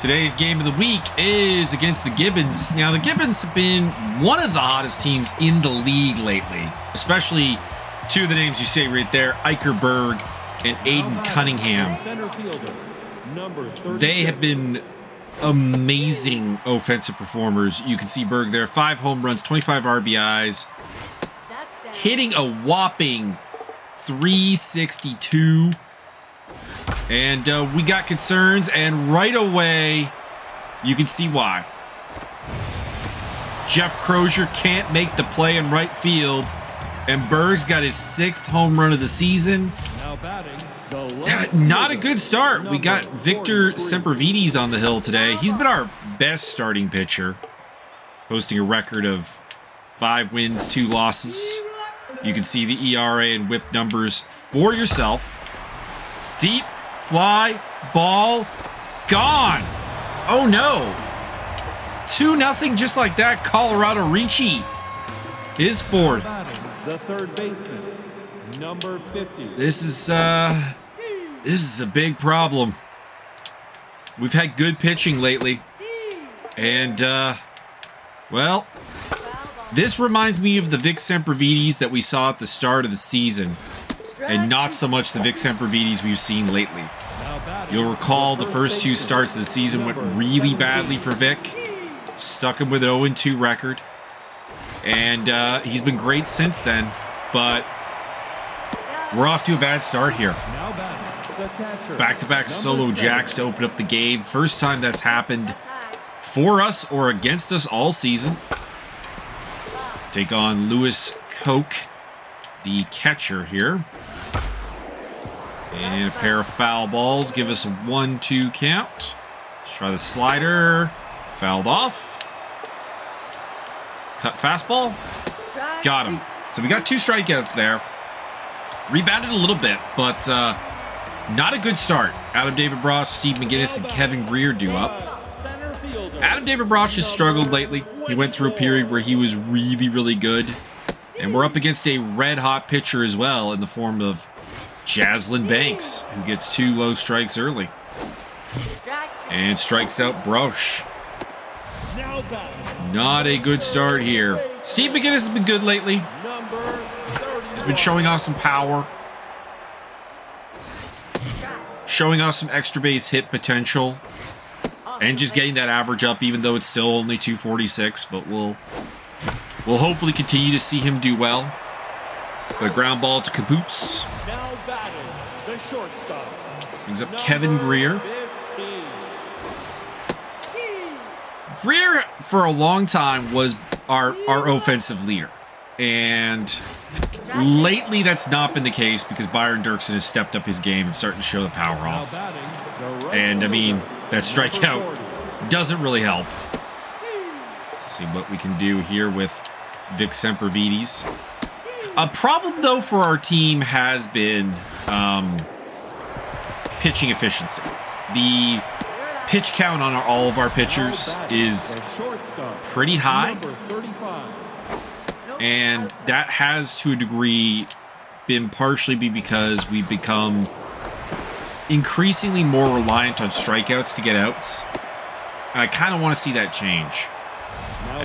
Today's game of the week is against the Gibbons. Now, the Gibbons have been one of the hottest teams in the league lately, especially two of the names you say right there, Eickerberg and Aiden Cunningham. They have been amazing offensive performers. You can see Berg there, 5 home runs, 25 RBIs, hitting a whopping 362. And we got concerns, and right away, you can see why. Jeff Crozier can't make the play in right field, and Berg's got his 6th home run of the season. Not a good start. We got Victor Sempervides on the hill today. He's been our best starting pitcher, posting a record of 5 wins, 2 losses. You can see the ERA and whip numbers for yourself. Deep fly ball gone. Oh no. 2-0 just like that. Colorado Ricci, his 4th. The third baseman, number 50. This is a big problem. We've had good pitching lately. And well, this reminds me of the Vic Sempervides that we saw at the start of the season, and not so much the Vic Sempervides we've seen lately. You'll recall the first 2 starts of the season went really badly for Vic. Stuck him with an 0-2 record. And he's been great since then, but we're off to a bad start here. Back-to-back solo jacks to open up the game. First time that's happened for us or against us all season. Take on Lewis Koch, the catcher here. And a pair of foul balls give us a 1-2 count. Let's try the slider. Fouled off. Cut fastball. Got him. So we got 2 strikeouts there. Rebounded a little bit, but not a good start. Adam David Brosh, Steve McGinnis, and Kevin Greer do up. Adam David Brosh has struggled lately. He went through a period where he was really, really good. And we're up against a red-hot pitcher as well in the form of Jazlyn Banks, who gets 2 low strikes early. And strikes out Brosh. Not a good start here. Steve McGinnis has been good lately. He's been showing off some power. Showing off some extra base hit potential. And just getting that average up, even though it's still only 246. But we'll hopefully continue to see him do well. The ground ball to Caboose. Brings up Kevin Greer. Greer, for a long time, was our offensive leader. And lately, that's not been the case because Byron Dirksen has stepped up his game and starting to show the power off. And, I mean, that strikeout doesn't really help. Let's see what we can do here with Vic Sempervides. A problem, though, for our team has been pitching efficiency. The pitch count on all of our pitchers is pretty high. And that has, to a degree, been partially because we've become increasingly more reliant on strikeouts to get outs. And I kind of want to see that change.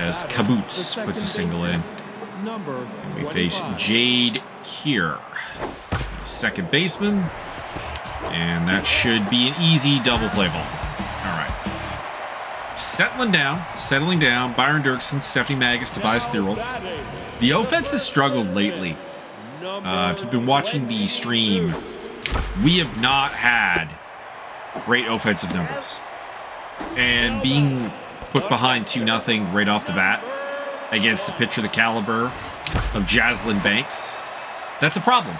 As Caboose puts a single in. And we face Jade Keir, second baseman. And that should be an easy double play ball. All right. Settling down. Byron Dirksen, Stephanie Magus, Tobias Thurl. The offense has struggled lately. If you've been watching the stream, we have not had great offensive numbers. And being put behind 2-0 right off the bat against a pitcher the caliber of Jazlyn Banks, that's a problem.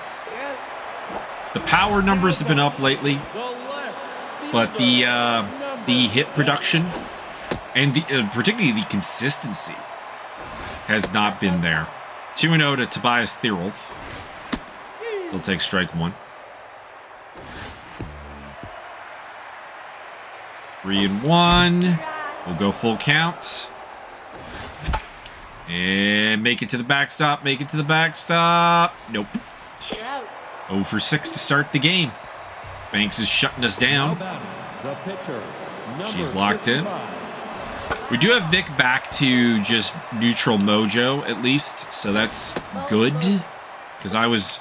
The power numbers have been up lately, but the hit production and particularly the consistency has not been there. 2-0 to Tobias Thurl. He'll take strike 1. 3-1. We'll go full count. And make it to the backstop. Nope. 0 for 6 to start the game. Banks is shutting us down. The pitcher, She's locked in. We do have Vic back to just neutral mojo, at least, so that's good. Because I was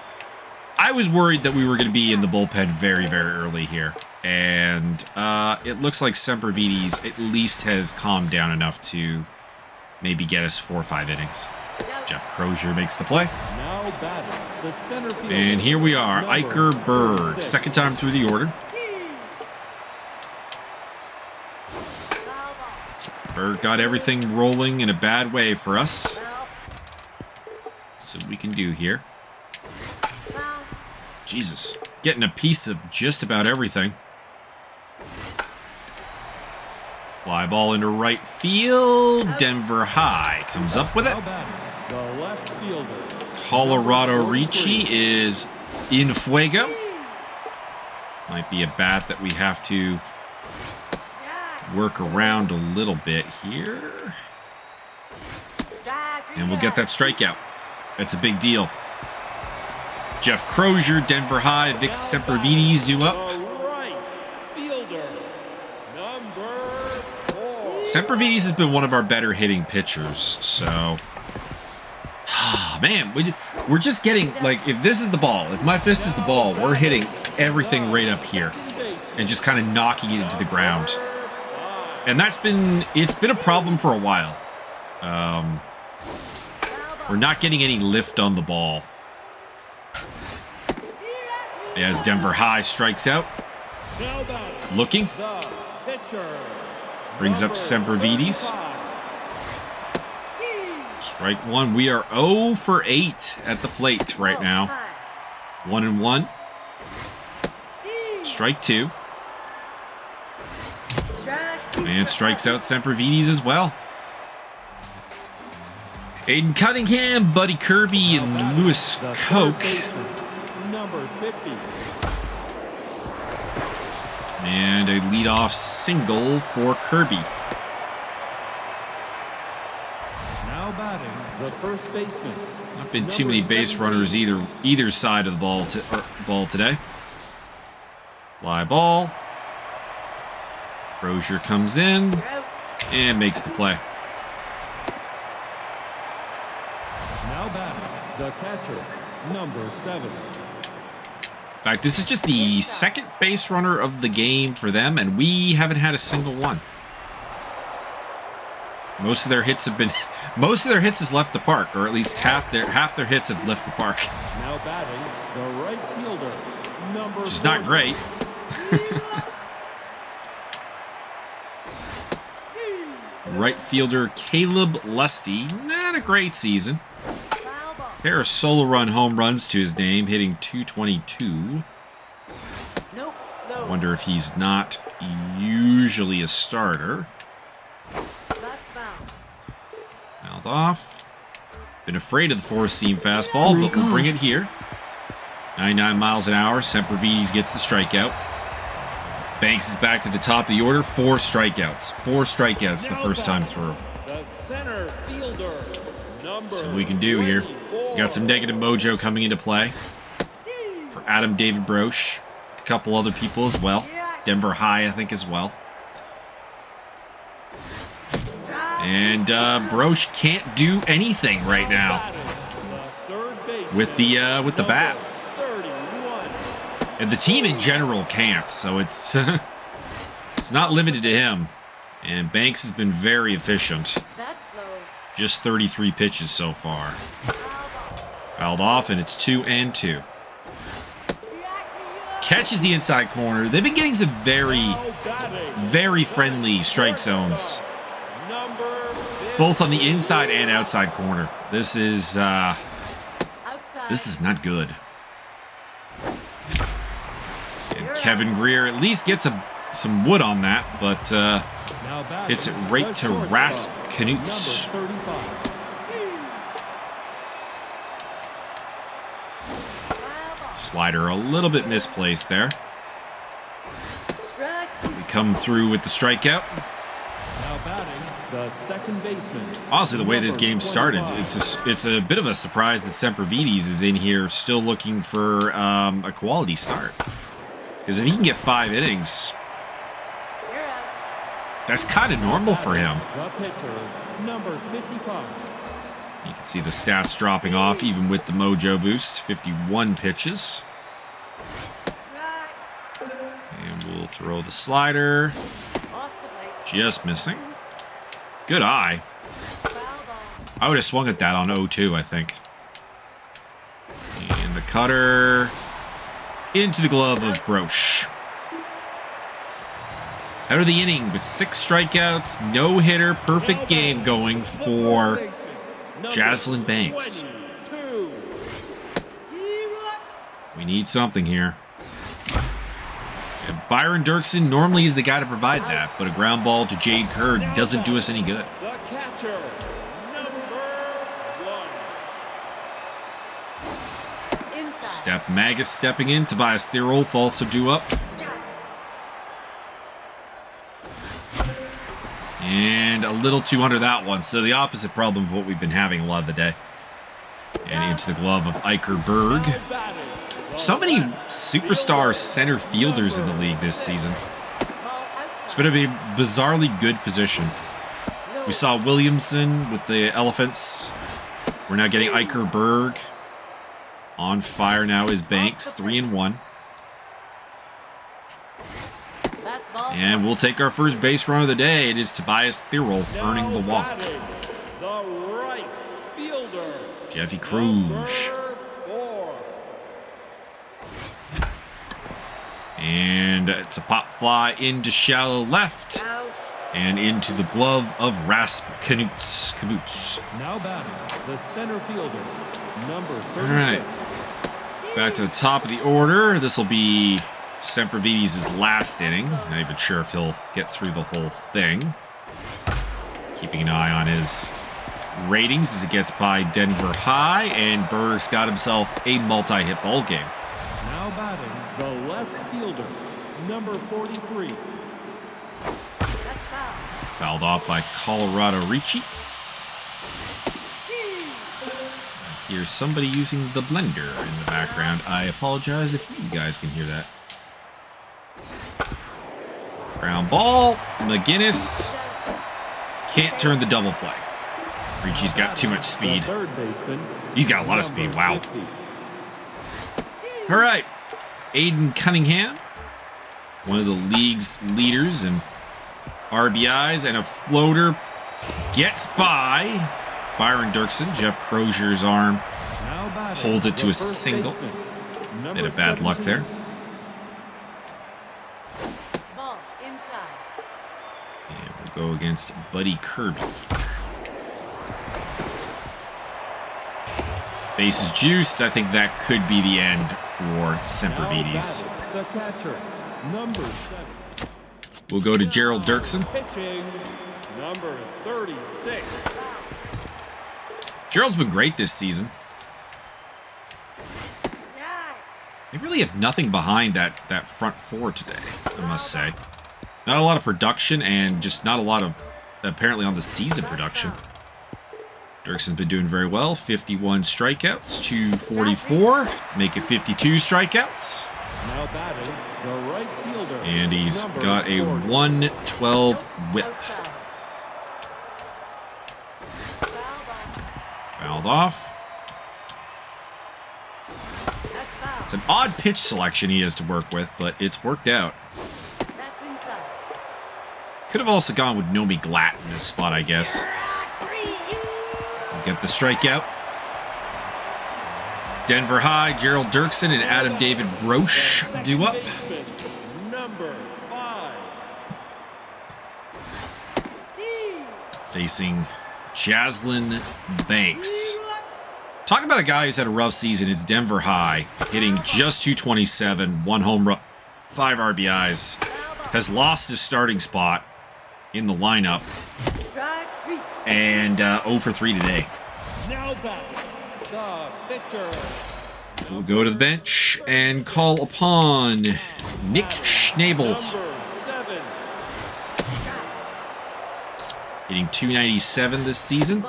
worried that we were going to be in the bullpen very, very early here. And it looks like Sempervides at least has calmed down enough to maybe get us 4 or 5 innings. Jeff Crozier makes the play. And here we are, Iker Berg, second time through the order. Berg got everything rolling in a bad way for us. So we can do here. Jesus, getting a piece of just about everything. Fly ball into right field. Denver High comes up with it. Colorado Ricci is in fuego. Might be a bat that we have to work around a little bit here. And we'll get that strikeout. That's a big deal. Jeff Crozier, Denver High, Vic Sempervides due up. Sempervides has been one of our better hitting pitchers, so... Man, we're just getting, like, if this is the ball, if my fist is the ball, we're hitting everything right up here and just kind of knocking it into the ground. And it's been a problem for a while. We're not getting any lift on the ball. As Denver High strikes out. Looking. Brings up Sempervides. Strike one. We are 0 for 8 at the plate right now. 1-1. Strike two. And strikes out Sempervides as well. Aiden Cunningham, Buddy Kirby, and Lewis Koch. And a leadoff single for Kirby. Now batting the first baseman. Not been too many base runners either side of the ball today. Fly ball. Crozier comes in and makes the play. Now batting the catcher, number 7. In fact, this is just the second base runner of the game for them, and we haven't had a single one. Most of their hits has left the park, or at least half their hits have left the park. Now batting the right fielder, number which is not great. Right fielder Caleb Lusty, not a great season. Pair of solo run home runs to his name, hitting .222. Wonder if he's not usually a starter. Fouled off. Been afraid of the four-seam fastball, but we'll bring it here. 99 miles an hour. Sempervides gets the strikeout. Banks is back to the top of the order. 4 strikeouts. 4 strikeouts the first time through. The center fielder, See what we can do here. Got some negative mojo coming into play for Adam David Broche. A couple other people as well. Denver High, I think, as well. And Broche can't do anything right now with the bat. And the team in general can't, so it's it's not limited to him. And Banks has been very efficient. Just 33 pitches so far. Fouled off, and it's 2-2. Catches the inside corner. They've been getting some very, very friendly strike zones, both on the inside and outside corner. This is not good. And Kevin Greer at least gets some wood on that, but hits it right to Rasp Knutz. Slider a little bit misplaced there. We come through with the strikeout. Now batting the second baseman. Honestly, the way this game started, it's a bit of a surprise that Sempervides is in here still looking for a quality start. Because if he can get 5 innings, That's kind of normal for him. The pitcher, number 55. You can see the stats dropping off even with the mojo boost. 51 pitches. And we'll throw the slider. Just missing. Good eye. I would have swung at that on 0-2, I think. And the cutter into the glove of Broche. Out of the inning, but 6 strikeouts, no hitter, perfect game going for Jazlyn Banks. We need something here. And Byron Dirksen normally is the guy to provide that, but a ground ball to Jade Kerr doesn't do us any good. The catcher, number 1. Step Magus stepping in. Tobias Thierolf also due up. And a little too under that one. So the opposite problem of what we've been having a lot of the day. And into the glove of Iker Berg. So many superstar center fielders in the league this season. It's been a bizarrely good position. We saw Williamson with the Elephants. We're now getting Iker Berg. On fire now is Banks, 3-1. And we'll take our first base run of the day. It is Tobias Thierolf earning the walk. The right fielder, Jeffy Cruz. And it's a pop fly into shallow left. And into the glove of Rasp Kabuts. Now batting, the center fielder, number 36. All right. Back to the top of the order. This will be Sempervides' last inning. Not even sure if he'll get through the whole thing. Keeping an eye on his ratings as it gets by Denver High, and Berg's got himself a multi-hit ball game. Now batting, the left fielder, number 43. Fouled off by Colorado Ricci. I hear somebody using the blender in the background. I apologize if you guys can hear that. Ground ball. McGinnis can't turn the double play. Ricci's got too much speed. He's got a lot of speed. Wow. All right. Aiden Cunningham, one of the league's leaders in RBIs, and a floater gets by Byron Dirksen. Jeff Crozier's arm holds it to a single. Bit of bad luck there. And we'll go against Buddy Kirby here. Base is juiced. I think that could be the end for Sempervides. The catcher, number 7. We'll go to Gerald Dirksen. Pitching, number 36. Gerald's been great this season. They really have nothing behind that front four today, I must say. Not a lot of production and just not a lot of, apparently, on the season production. Dirksen's been doing very well. 51 strikeouts to 44. Make it 52 strikeouts. Now batting, the right fielder. And he's got a 112 whip. Fouled off. It's an odd pitch selection he has to work with, but it's worked out. Could have also gone with Nomi Glatt in this spot, I guess. We'll get the strikeout. Denver High, Gerald Dirksen and Adam David Broche due up. Number 5. Facing Jazlyn Banks. Talk about a guy who's had a rough season. It's Denver High, hitting just 227, 1 home run, 5 RBIs. Has lost his starting spot in the lineup. And 0 for 3 today. Now back, the pitcher. We'll go to the bench and call upon Nick Schnabel. Number 7. Hitting 297 this season.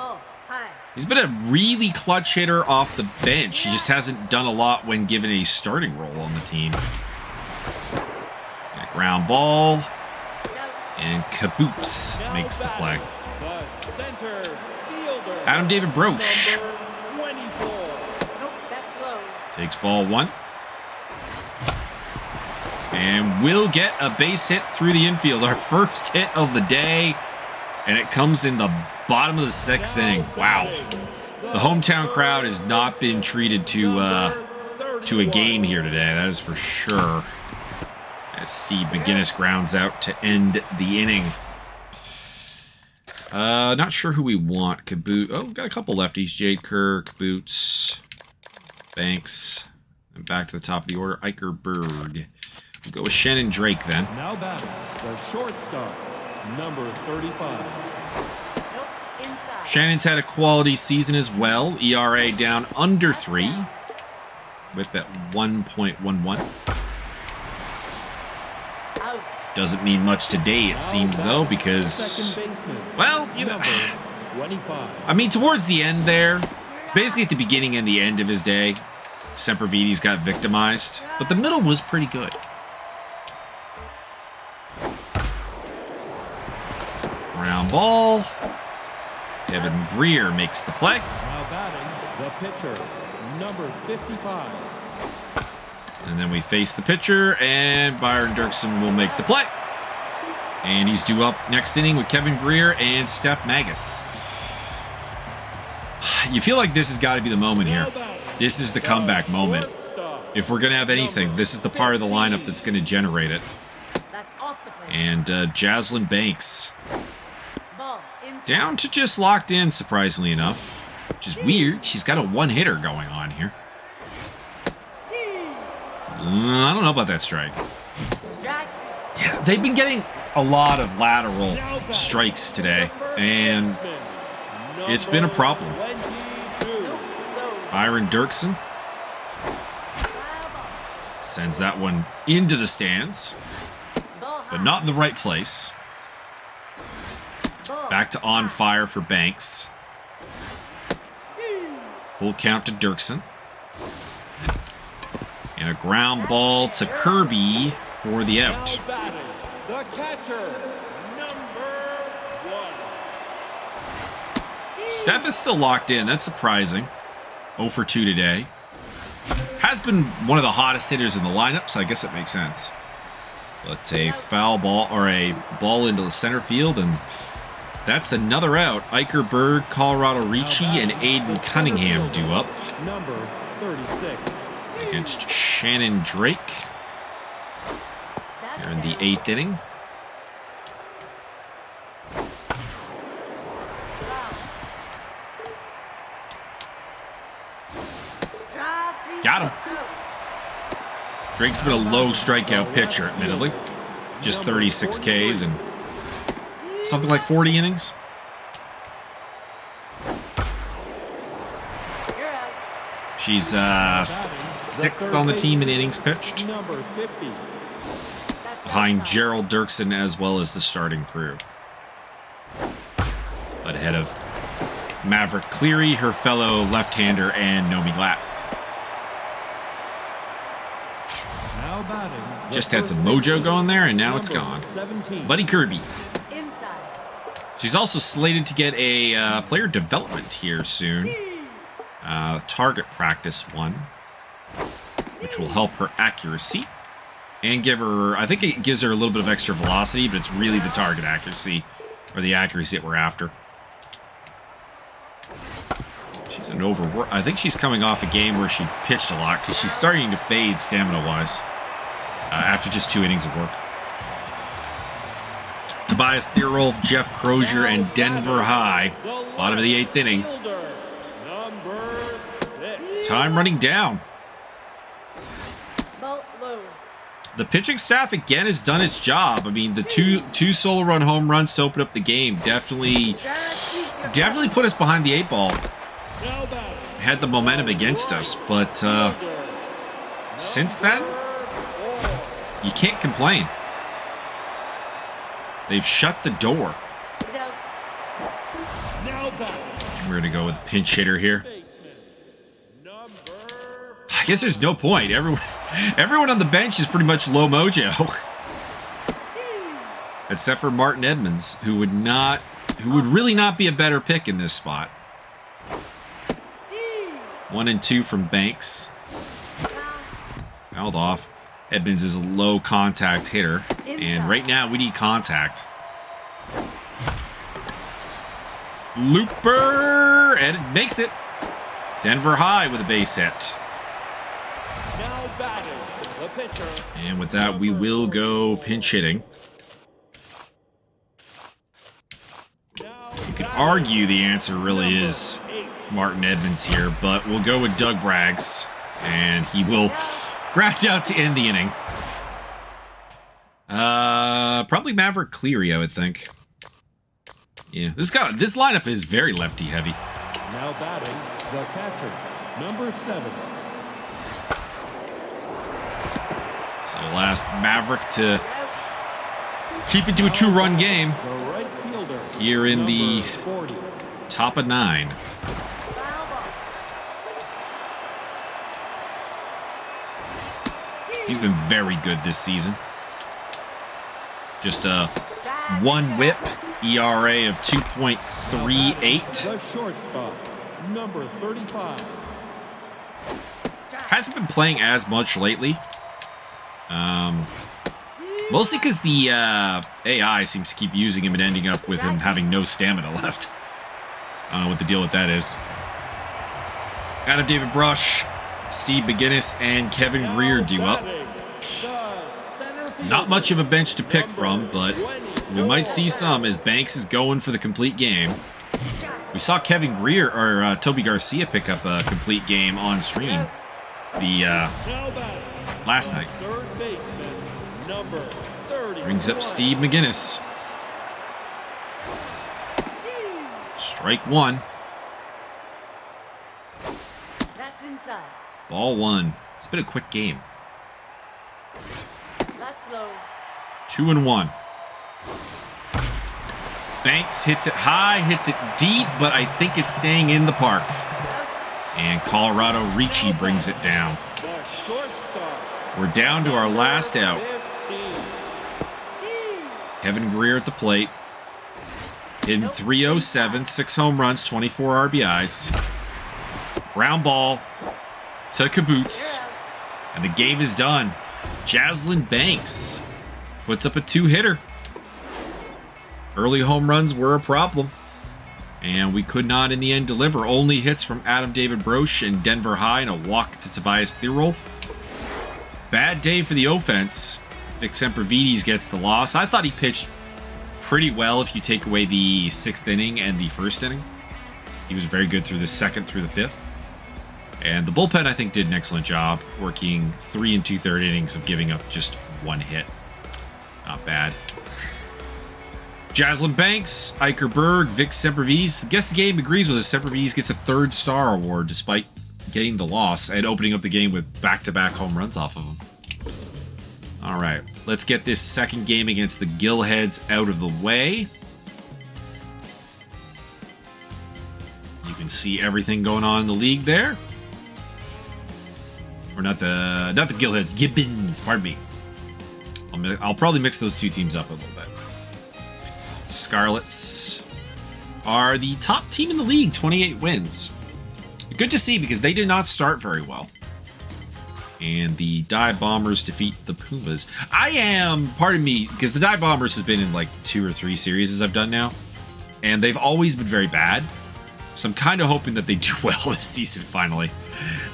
He's been a really clutch hitter off the bench. He just hasn't done a lot when given a starting role on the team. And a ground ball. And Caboose makes the play. The center fielder. Adam David Broche Number 24. Nope, that's low. takes ball 1. And will get a base hit through the infield. Our first hit of the day. And it comes in the bottom of the 6th inning. Wow. The hometown crowd has not been treated to a game here today. That is for sure. As Steve McGinnis grounds out to end the inning. Not sure who we want. Caboose. Oh, we've got a couple lefties. Jade Kerr, Boots, Banks. And back to the top of the order. Eickerberg. We'll go with Shannon Drake then. Now batting the shortstop, number 35. Nope, inside. Shannon's had a quality season as well. ERA down under 3. Whip at 1.11. Out. Doesn't mean much today, it seems, though, because, Second baseman, well, you know, number 25. I mean, towards the end there, basically at the beginning and the end of his day, Sempervides got victimized, but the middle was pretty good. Ground ball. Kevin Greer makes the play. Now batting the pitcher, number 55. And then we face the pitcher, and Byron Dirksen will make the play. And he's due up next inning with Kevin Greer and Steph Magus. You feel like this has got to be the moment here. This is the comeback moment. If we're going to have anything, this is the part of the lineup that's going to generate it. That's off the plate. And Jazlyn Banks Ball inside. down to just locked in, surprisingly enough. Which is weird. She's got a one-hitter going on here. I don't know about that strike. Strike. Yeah, they've been getting a lot of lateral strikes today, and it's been a problem. 22. Low. Byron Dirksen sends that one into the stands, Ball but high. not in the right place. Ball Back to on fire for Banks. Full count to Dirksen. And a ground ball to Kirby for the out. Now batting the catcher, number 1. Steph is still locked in. That's surprising. 0 for 2 today. Has been one of the hottest hitters in the lineup, so I guess it makes sense. But a foul ball, or a ball into the center field, and that's another out. Eickerberg, Colorado Ricci, and Aiden Cunningham due up Number 36. against Shannon Drake That's here in the down. 8th inning. Strike three. Got him. Drake's been a low strikeout pitcher, admittedly. Just 36 Ks and something like 40 innings. You're out. She's 6th on the team in innings pitched, Number 50. That's behind outside. Gerald Dirksen as well as the starting crew. But ahead of Maverick Cleary, her fellow left-hander, and Nomi Glatt. Now batting the Just had some first mojo going there, and now it's number gone. 17. Buddy Kirby. Inside. She's also slated to get a player development here soon. Target practice 1, which will help her accuracy and give her, I think it gives her a little bit of extra velocity, but it's really the target accuracy, or the accuracy that we're after. She's an overwork. I think she's coming off a game where she pitched a lot, because she's starting to fade stamina-wise after just 2 innings of work. Tobias Theerolf, Jeff Crozier, and Denver High. Bottom of the 8th inning. Fielder, number 6. Time running down. Ball low. The pitching staff again has done its job. I mean, the two solo run home runs to open up the game definitely put us behind the 8 ball. Now batting Had the momentum against us, but since then, you can't complain. They've shut the door. He's out. now batting We're gonna go with a pinch hitter here. baseman, number I guess there's no point. Everyone on the bench is pretty much low mojo. except for Martin Edmonds, who would really not be a better pick in this spot. 1 and 2 from Banks. Fouled off. Edmonds is a low contact hitter, and right now we need contact. Looper, and it makes it. Denver High with a base hit. Now batting, the pitcher. And with that, we will go pinch hitting. You could argue the answer really is Martin Edmonds here, but we'll go with Doug Braggs, and he will ground out to end the inning. Probably Maverick Cleary, I would think. Yeah, this lineup is very lefty heavy. Now batting, the catcher, number 7. So we'll ask Maverick to keep it to a 2-run game The right fielder, here in the number 40. top of 9. Foul ball. He's been very good this season. Just a 1 whip, ERA of 2.38. The shortstop, number 35. Hasn't been playing as much lately. Mostly because the AI seems to keep using him and ending up with him having no stamina left. I don't know what the deal with that is. Adam David Brush, Steve McGinnis, and Kevin Greer due up. Not much of a bench to pick from, but we might see some as Banks is going for the complete game. We saw Kevin Greer or Toby Garcia pick up a complete game on stream last night. Third baseman, number 30. Brings up Steve McGinnis. Strike 1. That's inside. Ball 1. It's been a quick game. That's low. 2-1. Banks hits it high, hits it deep, but I think it's staying in the park. And Colorado Ricci brings it down. The shortstop, We're down to our last out. 15. Kevin Greer at the plate. Hitting .307, 6 home runs, 24 RBIs. Ground ball to Kaboots. And the game is done. Jazlyn Banks puts up a 2-hitter. Early home runs were a problem. And we could not in the end deliver. Only hits from Adam David Broche and Denver High and a walk to Tobias Thierolf. Bad day for the offense. Vic Sempervides gets the loss. I thought he pitched pretty well if you take away the 6th inning and the 1st inning. He was very good through the 2nd through the 5th. And the bullpen, I think, did an excellent job working 3 2/3 innings of giving up just 1 hit. Not bad. Jazlyn Banks, Iker Berg, Vic Sempervides. I guess the game agrees with us. Sempervides gets a 3rd star award despite getting the loss and opening up the game with back-to-back home runs off of him. All right, let's get this second game against the Gillheads out of the way. You can see everything going on in the league there. Or not the Gillheads, Gibbons, pardon me. I'll probably mix those two teams up a little bit. Scarlets are the top team in the league, 28 wins. Good to see because they did not start very well. And the Dive Bombers defeat the Pumas. Pardon me, because the Dive Bombers has been in like 2 or 3 series I've done now. And they've always been very bad. So I'm kind of hoping that they do well this season finally.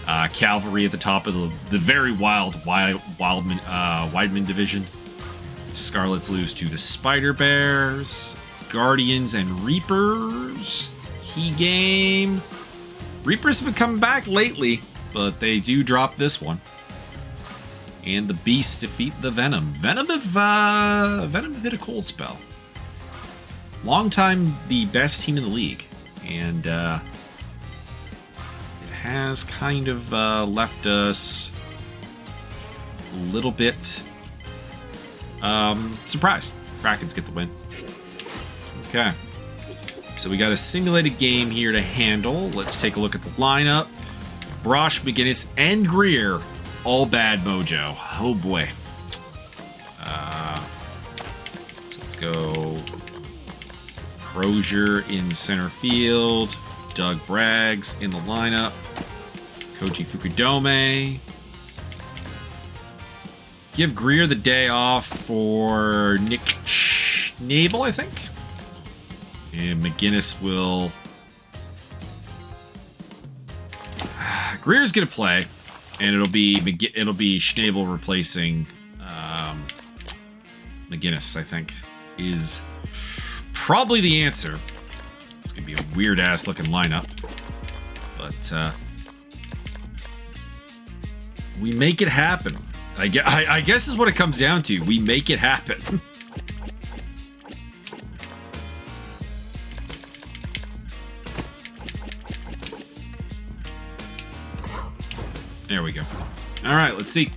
Cavalry at the top of the very Wideman division. Scarlets lose to the Spider Bears, Guardians, and Reapers. Key game. Reapers have been coming back lately, but they do drop this one. And the Beasts defeat the Venom. Venom have hit a cold spell. Long time the best team in the league, and it has kind of left us a little bit surprised. Krakens get the win. Okay. So we got a simulated game here to handle. Let's take a look at the lineup. Brosh, McGinnis, and Greer. All bad mojo. Oh boy. So let's go Crozier in center field. Doug Braggs in the lineup. Koji Fukudome. Give Greer the day off for Nick Schnabel, I think. And McGinnis will... Greer's gonna play, and it'll be Schnabel replacing McGinnis, I think, is probably the answer. It's gonna be a weird-ass looking lineup. But we make it happen. I guess is what it comes down to. We make it happen. There we go. All right, let's see.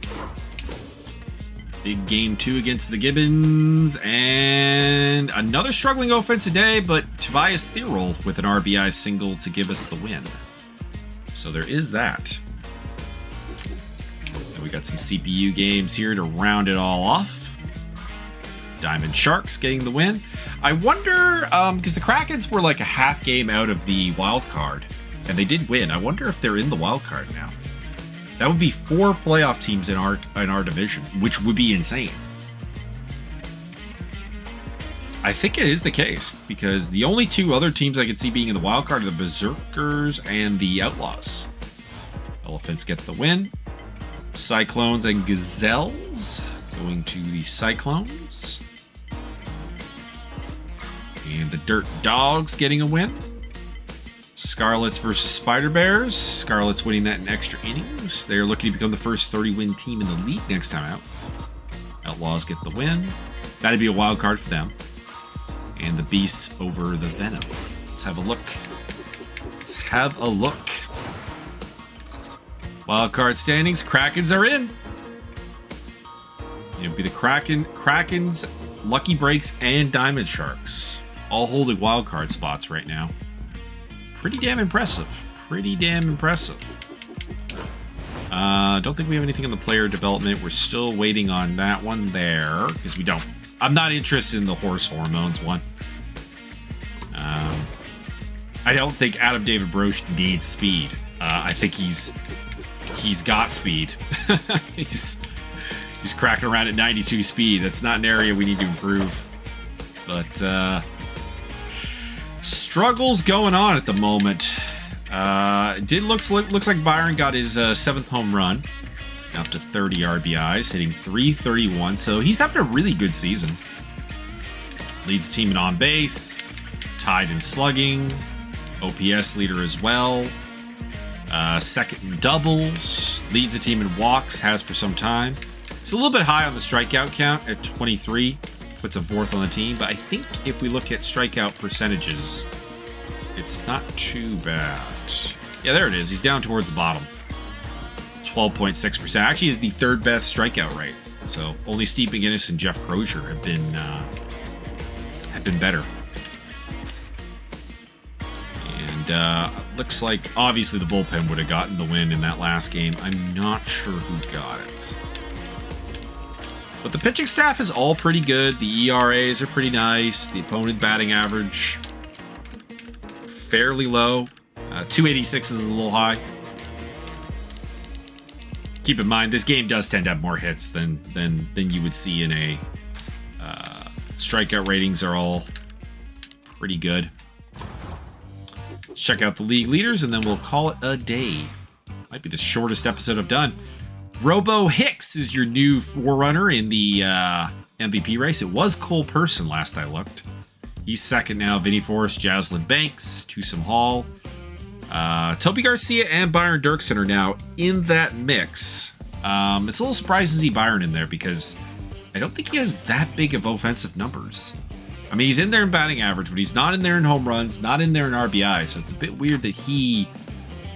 Big game 2 against the Gibbons, and another struggling offense today, but Tobias Theerolf with an RBI single to give us the win. So there is that. And we got some CPU games here to round it all off. Diamond Sharks getting the win. I wonder, because the Krakens were like a half game out of the wild card, and they did win. I wonder if they're in the wild card now. That would be 4 playoff teams in our division, which would be insane. I think it is the case, because the only 2 other teams I could see being in the wild card are the Berserkers and the Outlaws. Elephants get the win. Cyclones and Gazelles going to the Cyclones. And the Dirt Dogs getting a win. Scarlets versus Spider Bears. Scarlets winning that in extra innings. They're looking to become the first 30-win team in the league next time out. Outlaws get the win. That'd be a wild card for them. And the Beasts over the Venom. Let's have a look. Let's have a look. Wild card standings. Krakens are in. It'll be the Krakens, Lucky Breaks, and Diamond Sharks. All holding wild card spots right now. Pretty damn impressive. Pretty damn impressive. Don't think we have anything on the player development. We're still waiting on that one there, because we don't. I'm not interested in the horse hormones one. I don't think Adam David Broch needs speed. I think he's got speed. he's cracking around at 92 speed. That's not an area we need to improve. But struggles going on at the moment. It looks like Byron got his 7th home run. He's now up to 30 RBIs, hitting .331, so he's having a really good season. Leads the team in on base, tied in slugging, OPS leader as well. Second in doubles, leads the team in walks, has for some time. It's a little bit high on the strikeout count at 23, puts him 4th on the team, but I think if we look at strikeout percentages, it's not too bad. Yeah, there it is. He's down towards the bottom. 12.6%. Actually is the 3rd best strikeout rate. So only Steve McGinnis and Jeff Crozier have been better. And looks like obviously the bullpen would have gotten the win in that last game. I'm not sure who got it. But the pitching staff is all pretty good. The ERAs are pretty nice. The opponent batting average fairly low. 286 is a little high. Keep in mind, this game does tend to have more hits than you would see in a strikeout ratings are all pretty good. Let's check out the league leaders, and then we'll call it a day. Might be the shortest episode I've done. Robo Hicks is your new forerunner in the MVP race. It was Cole Person last I looked. He's second now. Vinny Forrest, Jazlyn Banks, Tusum Hall. Toby Garcia and Byron Dirksen are now in that mix. It's a little surprising to see Byron in there because I don't think he has that big of offensive numbers. I mean, he's in there in batting average, but he's not in there in home runs, not in there in RBI, so it's a bit weird that he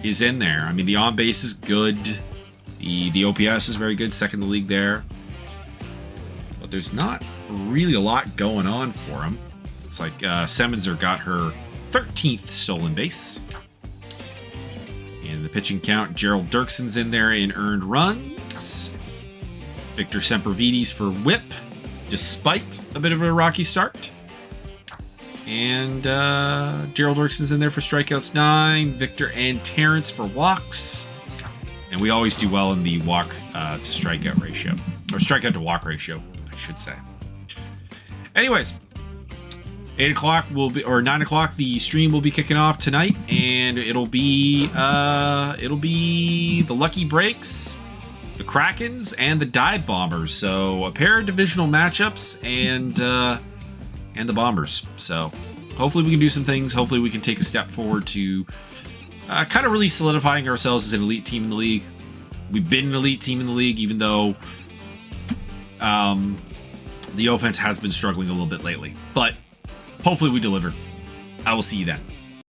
is in there. I mean, the on-base is good. The OPS is very good, second in the league there. But there's not really a lot going on for him. Looks like Semenzer got her 13th stolen base. In the pitching count, Gerald Dirksen's in there in earned runs. Victor Sempervides for whip. despite a bit of a rocky start. And Gerald Dirkson's in there for strikeouts 9, Victor and Terrence for walks. And we always do well in the walk to strikeout ratio, or strikeout to walk ratio, I should say. Anyways, 8 o'clock will be, or 9 o'clock, the stream will be kicking off tonight, and it'll be the Lucky Breaks, the Krakens, and the Dive Bombers. So a pair of divisional matchups, and the Bombers. So hopefully we can do some things. Hopefully we can take a step forward to kind of really solidifying ourselves as an elite team in the league. We've been an elite team in the league, even though the offense has been struggling a little bit lately. But hopefully we deliver. I will see you then.